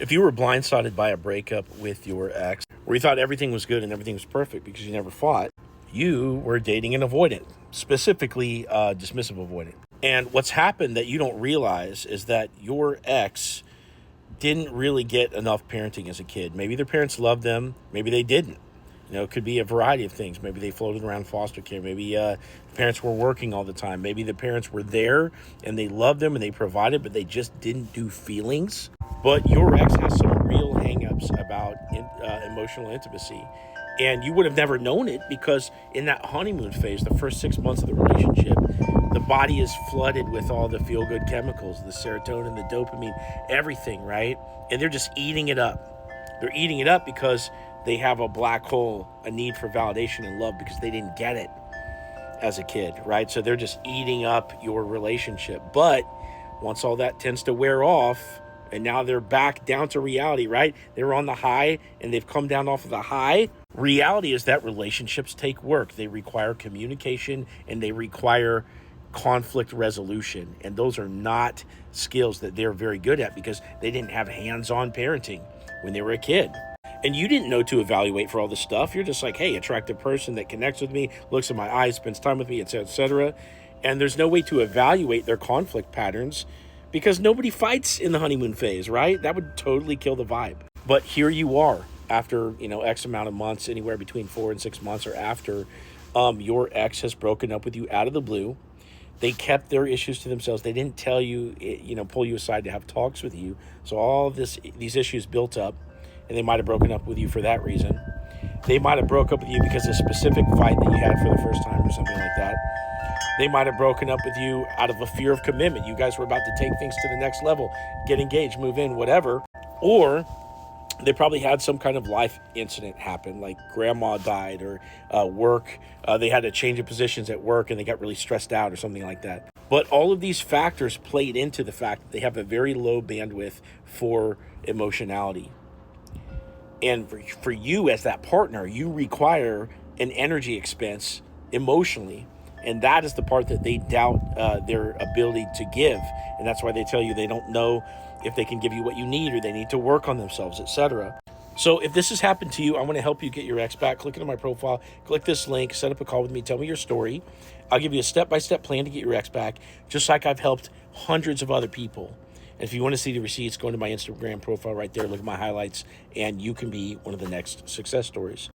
If you were blindsided by a breakup with your ex, where you thought everything was good and everything was perfect because you never fought, you were dating an avoidant, specifically dismissive avoidant. And what's happened that you don't realize is that your ex didn't really get enough parenting as a kid. Maybe their parents loved them, maybe they didn't. It could be a variety of things. Maybe they floated around foster care. Maybe the parents were working all the time. Maybe the parents were there and they loved them and they provided, but they just didn't do feelings. But your ex has some real hangups about emotional intimacy. And you would have never known it because in that honeymoon phase, the first 6 months of the relationship, the body is flooded with all the feel-good chemicals, the serotonin, the dopamine, everything, right? And they're just eating it up. They're eating it up because they have a black hole, a need for validation and love because they didn't get it as a kid, right? So they're just eating up your relationship. But once all that tends to wear off, and now they're back down to reality, right? They were on the high and they've come down off of the high. Reality is that relationships take work. They require communication and they require conflict resolution. And those are not skills that they're very good at because they didn't have hands-on parenting when they were a kid. And you didn't know to evaluate for all this stuff. You're just like, hey, attractive person that connects with me, looks in my eyes, spends time with me, etc., etc. And there's no way to evaluate their conflict patterns because nobody fights in the honeymoon phase, right? That would totally kill the vibe. But here you are after, X amount of months, anywhere between 4 and 6 months or after, your ex has broken up with you out of the blue. They kept their issues to themselves. They didn't tell you, pull you aside to have talks with you. So all of these issues built up. And they might have broken up with you for that reason. They might have broke up with you because of a specific fight that you had for the first time or something like that. They might have broken up with you out of a fear of commitment. You guys were about to take things to the next level, get engaged, move in, whatever. Or they probably had some kind of life incident happen, like grandma died or work. They had a change of positions at work and they got really stressed out or something like that. But all of these factors played into the fact that they have a very low bandwidth for emotionality. And for you as that partner, you require an energy expense emotionally. And that is the part that they doubt their ability to give. And that's why they tell you they don't know if they can give you what you need or they need to work on themselves, etc. So if this has happened to you, I want to help you get your ex back. Click into my profile, click this link, set up a call with me, tell me your story. I'll give you a step-by-step plan to get your ex back, just like I've helped hundreds of other people. And if you want to see the receipts, go into my Instagram profile right there, look at my highlights, and you can be one of the next success stories.